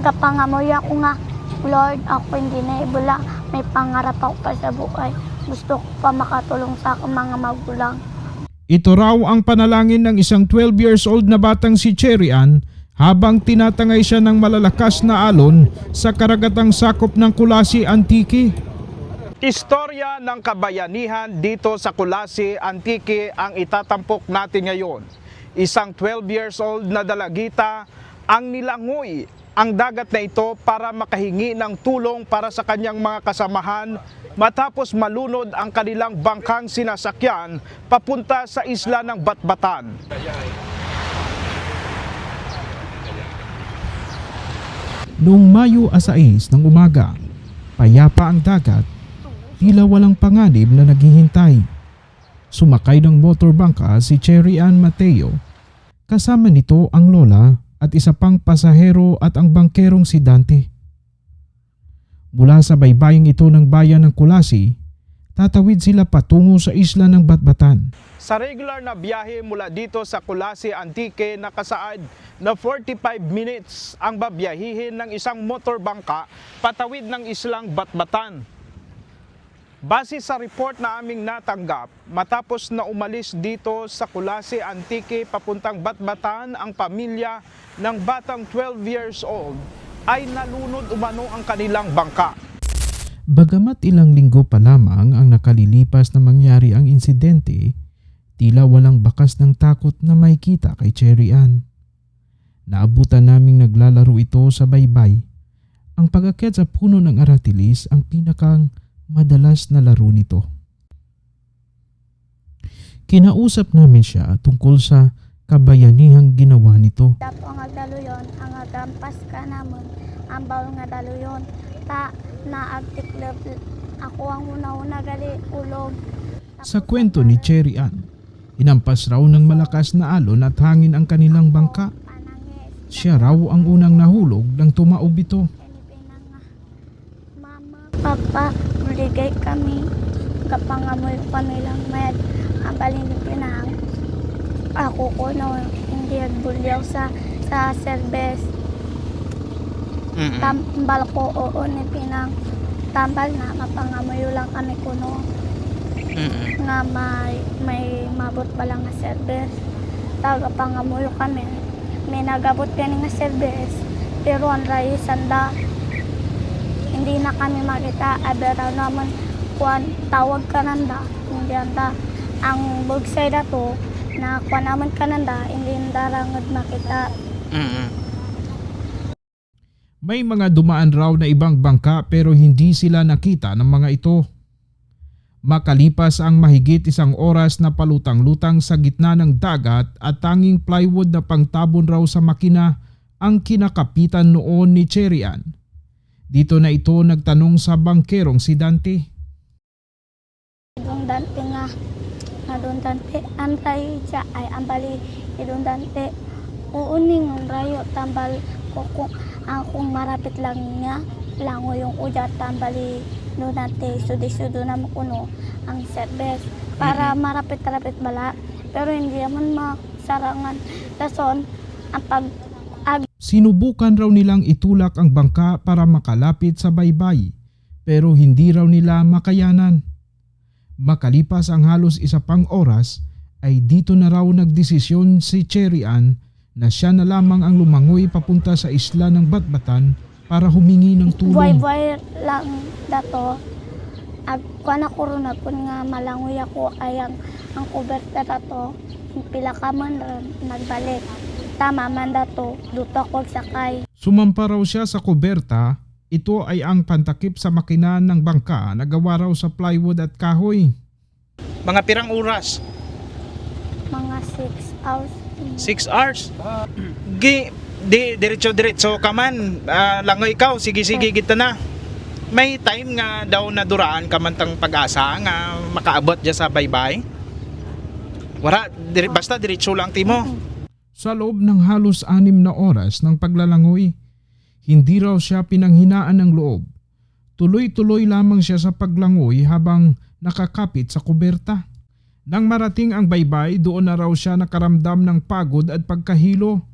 kapangamoy ako nga, Lord, ako hindi na ibula. May pangarap ako pa sa buhay. Gusto ko pa makatulong sa akong mga magulang. Ito raw ang panalangin ng isang 12 years old na batang si Cherry Ann habang tinatangay siya ng malalakas na alon sa karagatang sakop ng Kulasi Antique. Istorya ng kabayanihan dito sa Kulasi Antique ang itatampok natin ngayon. Isang 12 years old na dalagita ang nilangoy ang dagat na ito para makahingi ng tulong para sa kanyang mga kasamahan matapos malunod ang kanilang bangkang sinasakyan papunta sa isla ng Batbatan. Noong Mayo 6 ng umaga, payapa ang dagat, tila walang panganib na naghihintay. Sumakay ng motorbangka si Cherry Ann Mateo. Kasama nito ang lola at isa pang pasahero at ang bangkerong si Dante. Mula sa baybaying ito ng bayan ng Kulasi, tatawid sila patungo sa isla ng Batbatan. Sa regular na biyahe mula dito sa Kulasi Antique, nakasaad na 45 minutes ang babiyahihin ng isang motorbangka patawid ng islang Batbatan. Base sa report na aming natanggap, matapos na umalis dito sa Kulasi Antique papuntang Batbatan ang pamilya ng batang 12 years old, ay nalunod umano ang kanilang bangka. Bagamat ilang linggo pa lamang ang nakalilipas na mangyari ang insidente, tila walang bakas ng takot na makikita kay Cherry Ann. Naabutan naming naglalaro ito sa baybay. Ang pag-akyat sa puno ng aratilis ang pinakang madalas na laro nito. Kinausap namin siya tungkol sa kabayanihang ginawa nito. Dapo nga daluyon, ang agampas ka naman, ang bawal nga daluyon. Ta na agtiklop, ako ang una-una gali ulog. Sa kwento ni Cherry Ann, inampas raw ng malakas na alon at hangin ang kanilang bangka. Siya raw ang unang nahulog nang tumaob ito. Mama, Papa, buligay kami. Kapangamoy kami lang med. Ang balinipinang. Ako ko no, hindi nagbulyaw sa serbes. Tambal ko oo ni pinang. Tambal na, mapangamoy lang kami kuno. Nga may mabot pa lang nga serbes. Taga pangamoy kami. May nagabot kani nga serbes. Pero ang rayo sanda. Hindi na kami makita, aberaw naman kuan tawag kananda, hindi anda. Ang bugsay na to, na kuan naman kananda, hindi darangod makita. May mga dumaan raw na ibang bangka pero hindi sila nakita ng mga ito. Makalipas ang mahigit 1 oras na palutang-lutang sa gitna ng dagat at tanging plywood na pangtabon raw sa makina ang kinakapitan noon ni Cherry Ann. Dito na ito nagtanong sa bangkerong si Dante. Idong Dante nga doon Dante, ang rayo siya ay ambali, idong Dante, uuning ang rayo, tambal ko kung akong marapit lang niya, lango yung uja, tambali doon Dante, sudo na makuno ang serbes, para marapit-rapit bala, pero hindi naman masarangan, tason, ang Sinubukan raw nilang itulak ang bangka para makalapit sa baybay pero hindi raw nila makayanan. Makalipas ang halos 1 pang oras ay dito na raw nagdesisyon si Cherry Ann na siya na lamang ang lumangoy papunta sa isla ng Batbatan para humingi ng tulong. Buhay lang dato. Kuan ako ron kun nga malangoy ako ay ang kuberta dato. Pila ka man nagbalik. Tama man dato, duto ako sakay. Sumampa raw siya sa kuberta. Ito ay ang pantakip sa makina ng bangka na gawa raw sa plywood at kahoy. Mga pirang oras? Mga 6 hours. 6 hours? Diretso ka man. Langoy ikaw, sige kita na. May time nga daw na duraan ka man tang pag-asa nga makaabot dyan sa baybay? Wala, basta diretso lang timo. Sa loob ng halos 6 na oras ng paglalangoy, hindi raw siya pinanghinaan ng loob. Tuloy-tuloy lamang siya sa paglangoy habang nakakapit sa kuberta. Nang marating ang baybay, doon na raw siya nakaramdam ng pagod at pagkahilo.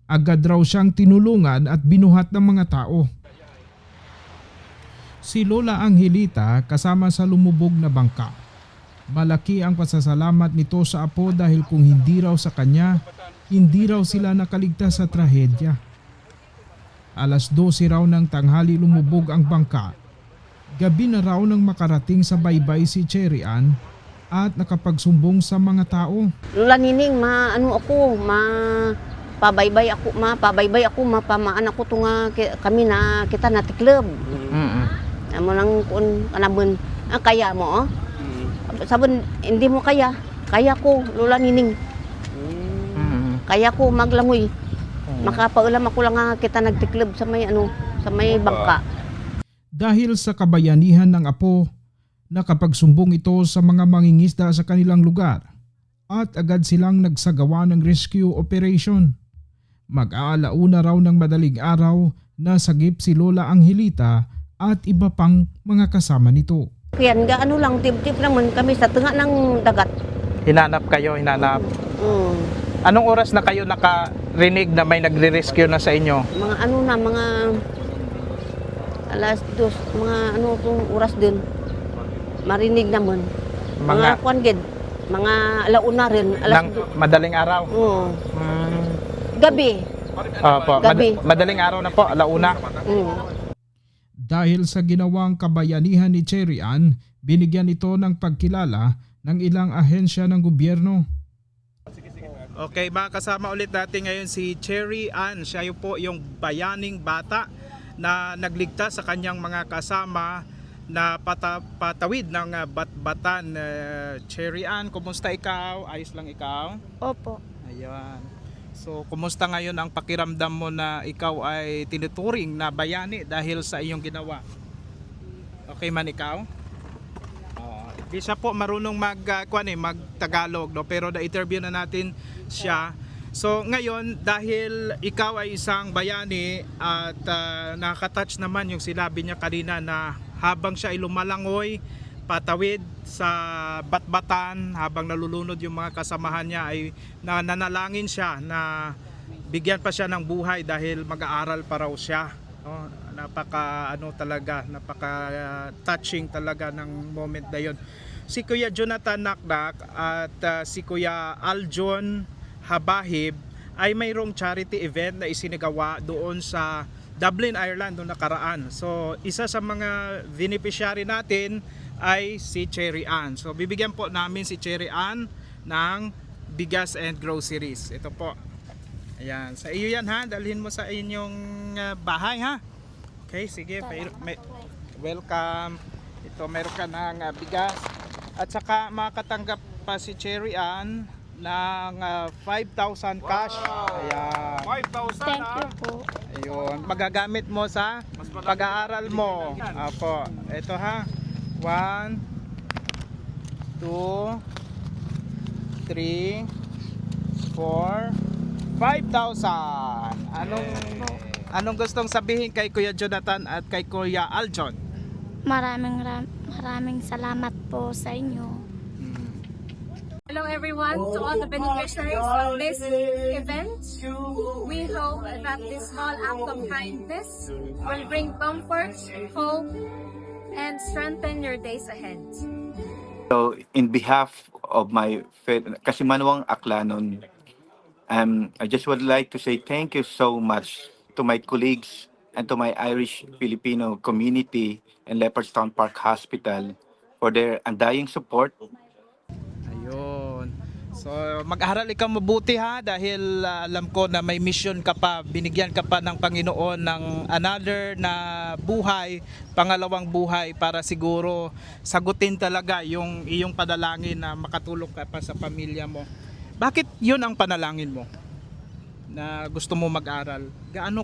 Agad raw siyang tinulungan at binuhat ng mga tao. Si Lola Angelita kasama sa lumubog na bangka. Malaki ang pasasalamat nito sa apo dahil kung hindi raw sa kanya, hindi raw sila nakaligtas sa trahedya. Alas 12 raw ng tanghali lumubog ang bangka. Gabi na raw nang makarating sa baybay si Cherry Ann at nakapagsumbong sa mga tao. Lola Nining, pabaybay ako, mapamaan ako to nga kami na kita na tiklub. Amo nang kun kanabon, kaya mo oh. Sabon hindi mo kaya ko Lola Nining. Kaya ko maglangoy. Makapaulam ako lang nga kita nagtiklub sa may bangka. Dahil sa kabayanihan ng apo, nakapagsumbong ito sa mga mangingisda sa kanilang lugar at agad silang nagsagawa ng rescue operation. Mag-aalauna raw ng madaling araw na sagip si Lola Angelita at iba pang mga kasama nito. Kaya nga lang, tip-tip naman kami sa tunga ng dagat. Hinanap kayo. Anong oras na kayo nakarinig na may nagre-rescue na sa inyo? Mga alas 2, kung oras din. Marinig naman. Mga kuwan mga alauna rin. Madaling araw? Oo. Gabi. Opo, Gabi. madaling araw na po, alauna. Dahil sa ginawang kabayanihan ni Cherry Ann, binigyan ito ng pagkilala ng ilang ahensya ng gobyerno. Okay, mga kasama ulit natin ngayon si Cherry Ann. Siya po yung bayaning bata na nagligtas sa kanyang mga kasama na patawid ng batbatan. Cherry Ann, kumusta ikaw? Ayos lang ikaw? Opo. Ayan. So, kumusta ngayon ang pakiramdam mo na ikaw ay tinuturing na bayani dahil sa iyong ginawa? Okay man ikaw? Di siya po marunong mag-Tagalog, no? Pero na-interview na natin siya. So, ngayon, dahil ikaw ay isang bayani at nakaka-touch naman yung sinabi niya kanina na habang siya ay lumalangoy, patawid sa batbatan habang nalulunod yung mga kasamahan niya ay nanalangin siya na bigyan pa siya ng buhay dahil mag-aaral pa raw siya. Napaka touching talaga ng moment na yun. Si Kuya Jonathan Naknak at si Kuya Aljon Habahib ay mayroong charity event na isinagawa doon sa Dublin, Ireland noong nakaraan. So isa sa mga beneficiary natin ay si Cherry Ann. So bibigyan po namin si Cherry Ann ng bigas and groceries. Ito po. Ayan, sa iyo yan ha. Dalhin mo sa inyong bahay ha. Okay, sige. Welcome. Ito, mayroon ka ng bigas. At saka makatanggap pa si Cherry Ann ng 5,000 cash. Ayan. 5,000. Thank you po. Ayun, magagamit mo sa pag-aaral mo. Apo, ito ha. 1, 2, 3, 4, 5,000. Anong gustong sabihin kay Kuya Jonathan at kay Kuya Aljon? Maraming salamat po sa inyo. Hello everyone, to all the beneficiaries of this event. We hope that this small act of kindness will bring comfort, hope, and strengthen your days ahead. So, in behalf of my Kasimanwang Aklanon, I just would like to say thank you so much to my colleagues and to my Irish-Filipino community in Leopardstown Park Hospital for their undying support. Ayun. So mag-aral ikaw mabuti ha dahil alam ko na may mission ka pa, binigyan ka pa ng Panginoon ng another na buhay, pangalawang buhay para siguro sagutin talaga yung iyong panalangin na makatulong ka pa sa pamilya mo. Bakit yun ang panalangin mo na gusto mo mag-aral? Gaano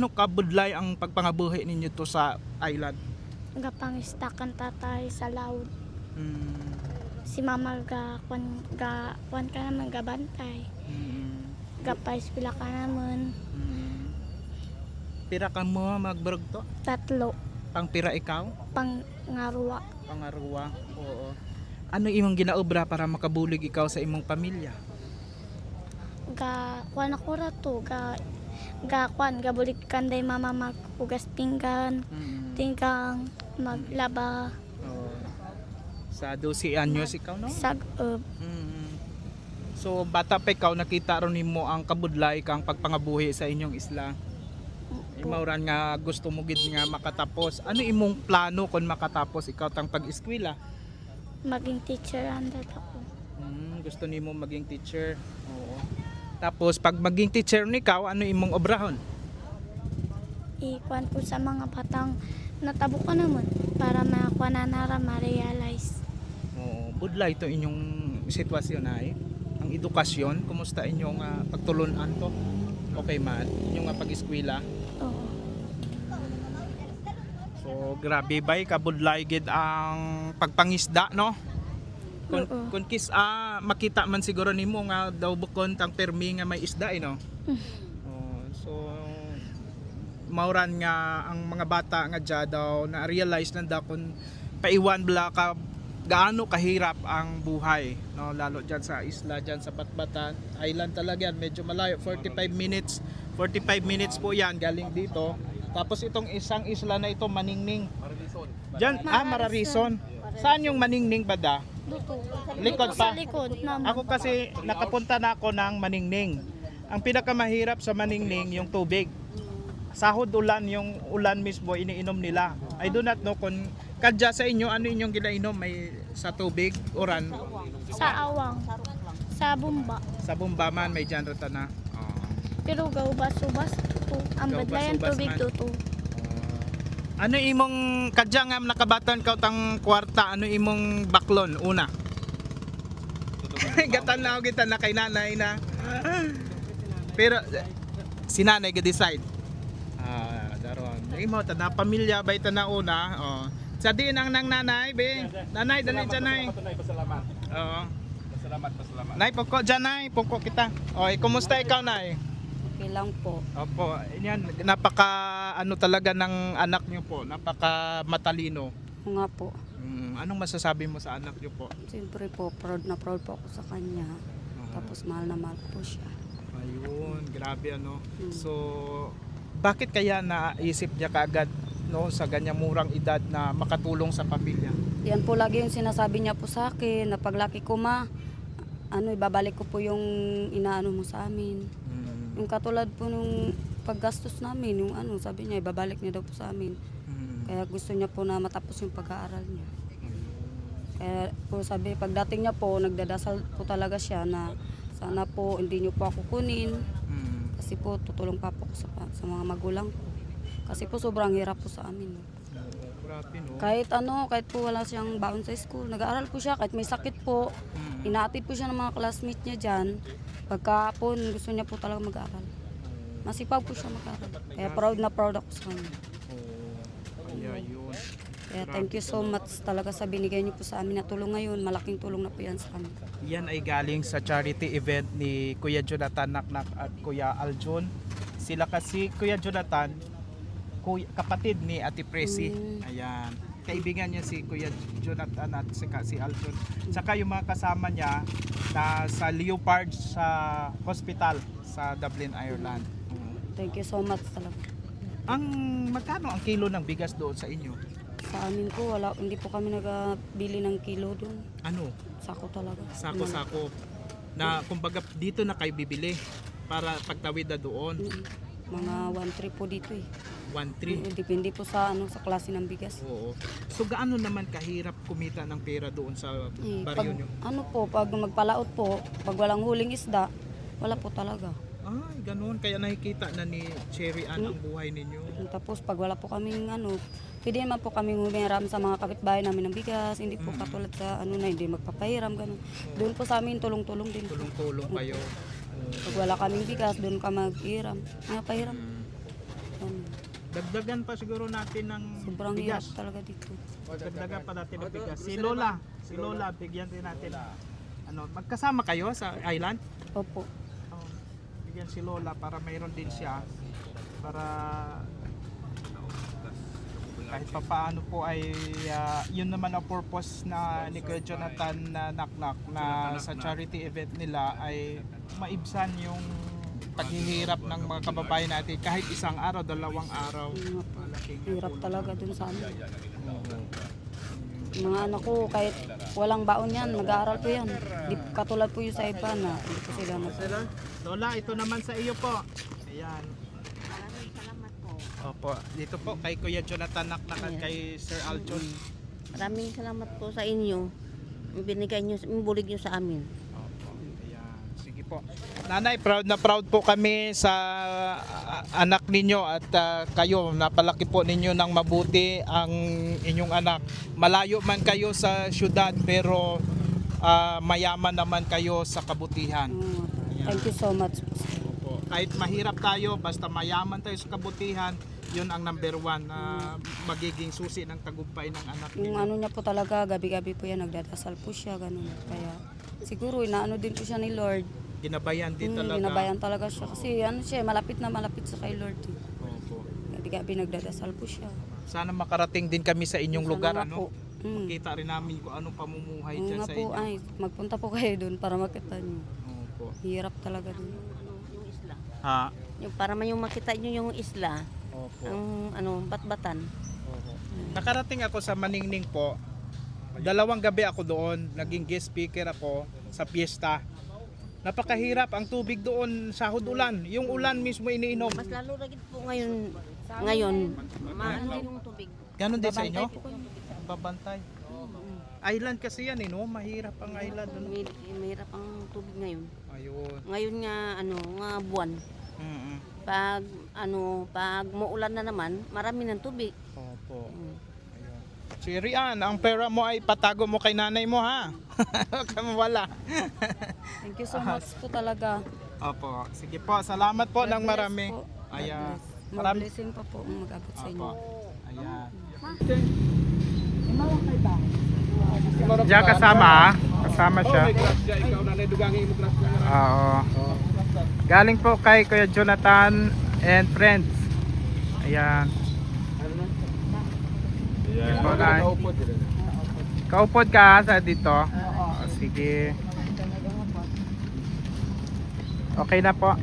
ka budlay ang pagpangabuhi ninyo to sa island? Gapangistakan tatay sa laut. Si mama kuan ka naman gabantay. Gapais pila ka naman. Pira ka mo magbrog to? 3. Pang pira ikaw? Pangaruwa. Pangarwa? Oo. Ano imong ginaobra para makabulig ikaw sa imong pamilya? ga kuan ako ra to ga kuan ga bulig kanday mama maghugas pinggan, tingkang maglaba, Oh. Sa 12 anyos ikaw no? sag-up. So bata pa ikaw nakita ron nimo ang kabudlay kang pagpangabuhi sa inyong isla. Imauran nga gusto mo gid nga makatapos. Ano imong plano kung makatapos ikaw tang pag-eskwela? Maging teacher andad ako. Gusto nimo maging teacher. Oo. Tapos pag maging teacher nikaw, ano imong obrahon? Ikuan ko sa mga batang natabo ka naman para makakuha na nara ma-realize. Oo, budlay to inyong sitwasyon ay. Ang edukasyon, kumusta inyong pagtulunan to? Okay man, inyong pag-eskwela. Oo. So grabe bay kabudlay gid ang pagpangisda no? Oo. Kun makita man siguro nimo nga daw bukon tang permi nga may isda no. Oh, so mauran nga ang mga bata nga dya daw na realize na daw kung paiwan bala ka gaano kahirap ang buhay no, lalo diyan sa isla diyan sa Batbatan Island talaga yan, medyo malayo, 45 minutes po yan galing dito. Tapos itong isang isla na ito Maningning diyan, Mararison. Saan yung Maningning bada? Dito. Likod Dito pa? sa likod naman. Ako kasi nakapunta na ako ng Maningning. Ang pinakamahirap sa Maningning yung tubig. Sahod ulan, yung ulan mismo iniinom nila. I do not know kung kadya sa inyo ano inyong ginainom, may sa tubig uran Sa awang. Sa bumba. sa bomba man may dyan rata na. Pero gaubas-ubas to. Ang badlayan Gaubas-ubas tubig man. to. Ano imong kadya nga nakabatan ka tang kwarta, ano imong baklon una? Gatan na ako kita na kay nanay na. Pero si nanay ga-decide. Daron. Imo ta na pamilya bay ta na una. Oh. Sa diin ang nang nanay be. Nanay dali dyan nay. Oo. Pasalamat. Nay poko dyan nay, poko kita. Oy, kumusta ikaw nay? Okay lang po. Opo, yan napaka ano talaga ng anak niyo po, napaka matalino. Oo nga po. Anong masasabi mo sa anak niyo po? Siyempre po, proud na proud po ako sa kanya. Tapos mahal na mahal ko po siya. Ayun, grabe ano. So, bakit kaya naisip niya kaagad no sa ganyang murang edad na makatulong sa pamilya? Yan po lagi yung sinasabi niya po sa akin na paglaki ko ibabalik ko po yung inaano mo sa amin. Yung katulad po nung paggastos namin, yung sabi niya, ibabalik niya daw po sa amin. Kaya gusto niya po na matapos yung pag-aaral niya. Kaya po sabi, pagdating niya po, nagdadasal po talaga siya na sana po hindi niyo po ako kunin. Kasi po tutulong pa po ko sa mga magulang ko. Kasi po sobrang hirap po sa amin. Grabe no. Kahit po wala siyang baon sa school, nag-aaral po siya, kahit may sakit po. Inaatid po siya ng mga classmates niya dyan. Pagkapon, gusto niya po talaga mag-aaral. Masipag po siya mag-aaral. Kaya proud na proud ako sa kanya. Kaya yun. Kaya thank you so much talaga sa binigay niyo po sa amin na tulong ngayon. Malaking tulong na po yan sa amin. Yan ay galing sa charity event ni Kuya Jonathan Naknak at Kuya Aljon. Sila kasi, Kuya Jonathan, kapatid ni Ate Presi. Ayan. Kaibigan niya si Kuya Jonathan at si Aljon. Saka yung mga kasama niya na sa Leopard sa hospital sa Dublin, Ireland. Thank you so much talaga. Magkano ang kilo ng bigas doon sa inyo? Sa amin po, hindi po kami nagabili ng kilo doon. Ano? Sako talaga. Sako-sako. Na kumbaga dito na kayo bibili para pagtawid na doon. Mga 1-3 po dito eh. 1-3. Depende po sa sa klase ng bigas. Oo. So gaano naman kahirap kumita ng pera doon sa baryo nyo? Pag magpalaot po, pag walang huling isda, wala po talaga. Ay, ganoon. Kaya nakikita na ni Cherry Ann ang buhay ninyo. Tapos pag wala po kaming pwede naman po kaming humiram sa mga kapitbahay namin ng bigas. Hindi po katulad sa hindi magpapahiram, ganun. Doon po sa amin tulong-tulong din. Tulong-tulong kayo. Pag wala kaming bigas, doon ka mag-hiram. Pahiram. Dagdagan pa siguro natin ng Sobrang hirap bigas. talaga dito. Dagdagan pa natin ng bigas. Si Lola, bigyan din natin. Magkasama kayo sa island? Opo. Bigyan si Lola para mayroon din siya para kahit pa paano po ay yun naman ang purpose na ni Kuya Jonathan na Naknak na sa charity event nila ay maibsan yung paghihirap ng mga kababayan natin kahit isang araw, dalawang araw. Malaking Hirap talaga dun sa amin. Mga anak ko, kahit walang baon yan, nag-aaral po yan. Di katulad po yung sa iba na hindi po sila Lola, ito naman sa iyo po. Ayan. Maraming salamat po. Opo, dito po kay Kuya Jonathan Naknak at kay Sir Aljon. Maraming salamat po sa inyo. Binigay niyo, imbulig niyo sa amin. Opo, ayan. Sige po. Nanay, proud na proud po kami sa anak ninyo at kayo, napalaki po ninyo ng mabuti ang inyong anak. Malayo man kayo sa syudad pero mayaman naman kayo sa kabutihan. Thank you so much. Opo. Kahit mahirap tayo, basta mayaman tayo sa kabutihan, yun ang number one na magiging susi ng tagumpay ng anak Yung ninyo. ano niya po talaga, gabi-gabi po yan, nagdadasal po siya, ganun. Kaya siguro, inaano din po siya ni Lord. Ginabayan din talaga. Ginabayan talaga siya. Kasi ano siya, malapit na malapit sa kay Lord. Opo. Gabi-gabi nagdadasal po siya. Sana makarating din kami sa inyong Sana lugar, nga ano? po. Mm. Makita rin namin kung anong pamumuhay Oo dyan nga sa po, inyo. ay, magpunta po kayo doon para makita niyo. Opo. Hirap talaga doon. Yung isla. Ha? Yung para man yung makita niyo yung isla, Opo. ang batbatan. Opo. Nakarating ako sa Maningning po. 2 gabi ako doon. Naging guest speaker ako sa piyesta. Napakahirap ang tubig doon, sahod ulan. Yung ulan mismo iniinom. Mas lalo lagi po ngayon, maano yung tubig. Ganon din sa inyo? Babantay. Island kasi yan, no? Mahirap ang island. Ano? Mahirap ang tubig ngayon. Ayun. Ngayon nga nga buwan. Mm-mm. Pag muulan na naman, marami ng tubig. Opo. Mm. Ayun. Si Rian, ang pera mo ay patago mo kay nanay mo, ha? Huwag ka mawala. Thank you so much po talaga. Opo. Sige po, salamat po God ng bless marami. po. God Ayan. bless. More Marami. blessing pa po ang mag-abot sa inyo. Opo. Ayan. Diyan kasama, kasama siya. Oo. Galing po kay Kuya Jonathan and friends. Ayan. Kaupod ka sa dito? Sige. Okay na po.